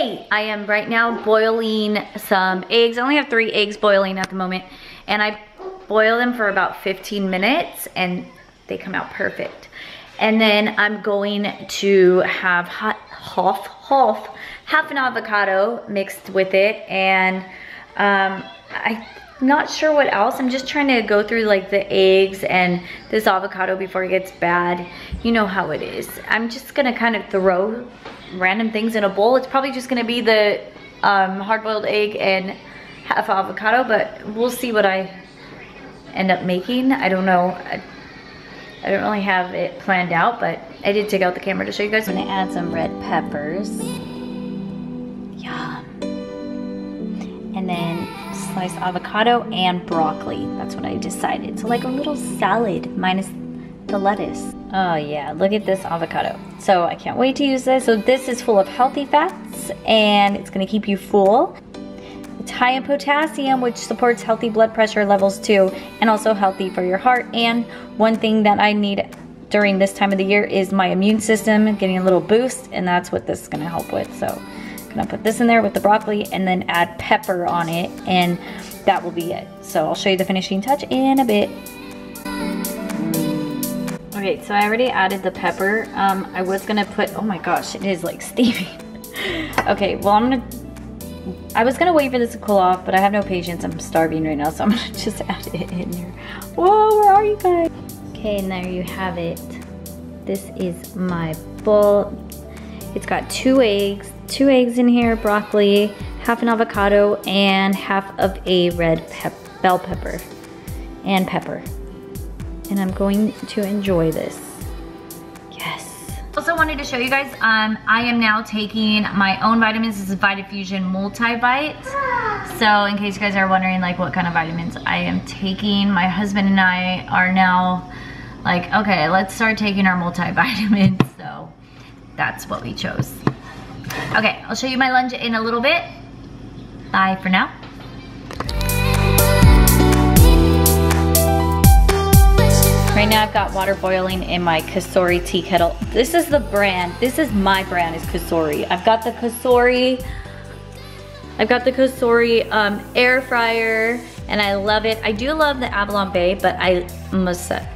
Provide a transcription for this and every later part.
Hey, I am right now boiling some eggs. I only have 3 eggs boiling at the moment, and I boil them for about 15 minutes and they come out perfect. And then I'm going to have half an avocado mixed with it, and I'm not sure what else. I'm just trying to go through like the eggs and this avocado before it gets bad. You know how it is. I'm just gonna kind of throw random things in a bowl. It's probably just gonna be the hard-boiled egg and half avocado, but we'll see what I end up making. I don't know. I don't really have it planned out, but I did take out the camera to show you guys. I'm gonna add some red peppers. Yum. And then sliced avocado and broccoli. That's what I decided. So like a little salad minus the lettuce. Oh yeah, look at this avocado. So I can't wait to use this. So this is full of healthy fats and it's gonna keep you full. It's high in potassium, which supports healthy blood pressure levels too, and also healthy for your heart. And one thing that I need during this time of the year is my immune system getting a little boost, and that's what this is gonna help with. So I'm gonna put this in there with the broccoli and then add pepper on it, and that will be it. So I'll show you the finishing touch in a bit. Okay, so I already added the pepper. I was gonna put, oh my gosh, it is like steaming. Okay, well I was gonna wait for this to cool off, but I have no patience. I'm starving right now, so I'm gonna just add it in here. Whoa, where are you guys? Okay, and there you have it. This is my bowl. It's got 2 eggs in here, broccoli, half an avocado, and half of a red bell pepper and pepper. And I'm going to enjoy this. Yes. Also wanted to show you guys, I am now taking my own vitamins. This is Vitafusion Multivite. So in case you guys are wondering like what kind of vitamins I am taking, my husband and I are now like, okay, let's start taking our multivitamins. So that's what we chose. Okay, I'll show you my lunch in a little bit. Bye for now. Right now I've got water boiling in my Cristeen tea kettle. This is the brand, this is my brand, is Cristeen. I've got the Cristeen air fryer, and I love it. I do love the Avalon Bay, but I'm obsessed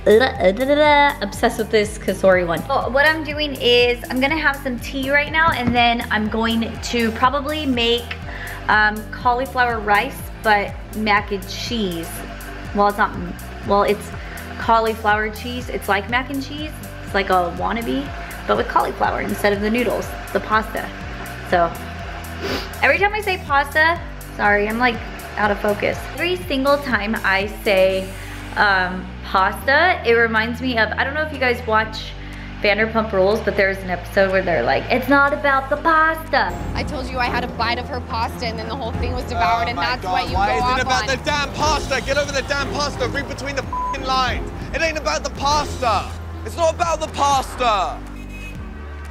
with this Cristeen one. So what I'm doing is I'm gonna have some tea right now, and then I'm going to probably make cauliflower rice, but mac and cheese. Well, it's not, well, it's cauliflower cheese. It's like mac and cheese. It's like a wannabe, but with cauliflower instead of the noodles, the pasta. So every time I say pasta, sorry, I'm like out of focus. Every single time I say pasta, it reminds me of, I don't know if you guys watch Vanderpump Rules, but there's an episode where they're like, it's not about the pasta. I told you I had a bite of her pasta and then the whole thing was devoured, and that's what you go off on. Why is it about the damn pasta? Get over the damn pasta, read between the f***ing lines. It ain't about the pasta. It's not about the pasta.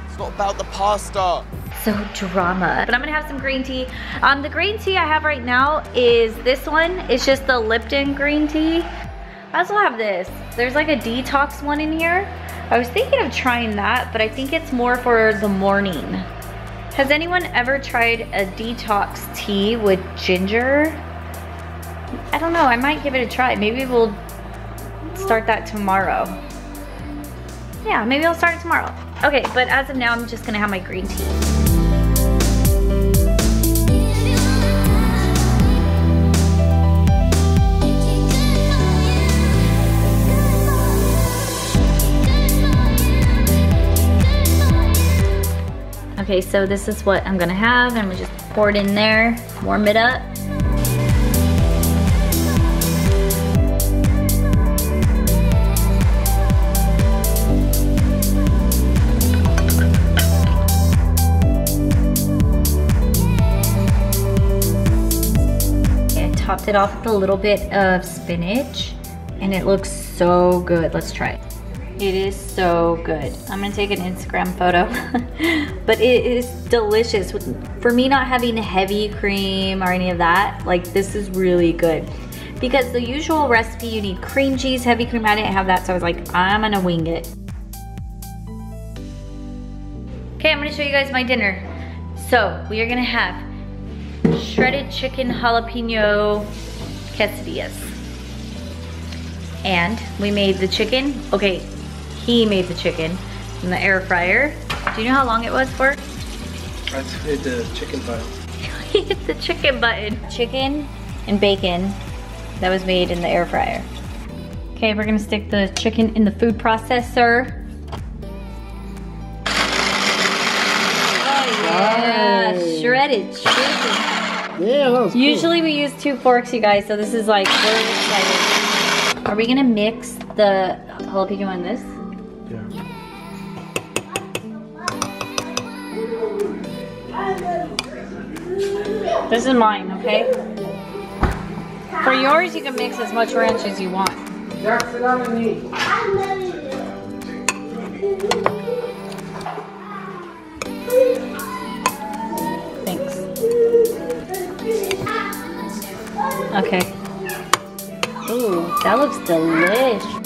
It's not about the pasta. So drama. But I'm gonna have some green tea. The green tea I have right now is this one. It's just the Lipton green tea. I also have this. There's like a detox one in here. I was thinking of trying that, but I think it's more for the morning. Has anyone ever tried a detox tea with ginger? I don't know, I might give it a try. Maybe we'll start that tomorrow. Yeah, maybe I'll start it tomorrow. Okay, but as of now, I'm just gonna have my green tea. Okay, so this is what I'm gonna have. I'm gonna just pour it in there, warm it up. Okay, I topped it off with a little bit of spinach, and it looks so good. Let's try it. It is so good. I'm gonna take an Instagram photo, but it is delicious. For me not having heavy cream or any of that, like this is really good. Because the usual recipe, you need cream cheese, heavy cream. I didn't have that, so I was like, I'm gonna wing it. Okay, I'm gonna show you guys my dinner. So we are gonna have shredded chicken jalapeno quesadillas. And we made the chicken, okay, he made the chicken in the air fryer. Do you know how long it was for? I hit the chicken button. He hit the chicken button. Chicken and bacon that was made in the air fryer. Okay, we're gonna stick the chicken in the food processor. Yeah, shredded chicken. Yeah, that was cool. Usually we use 2 forks, you guys, so this is like, we're excited. Are we gonna mix the jalapeno in this? Yeah. This is mine, okay? For yours, you can mix as much ranch as you want. Thanks. Okay. Ooh, that looks delicious.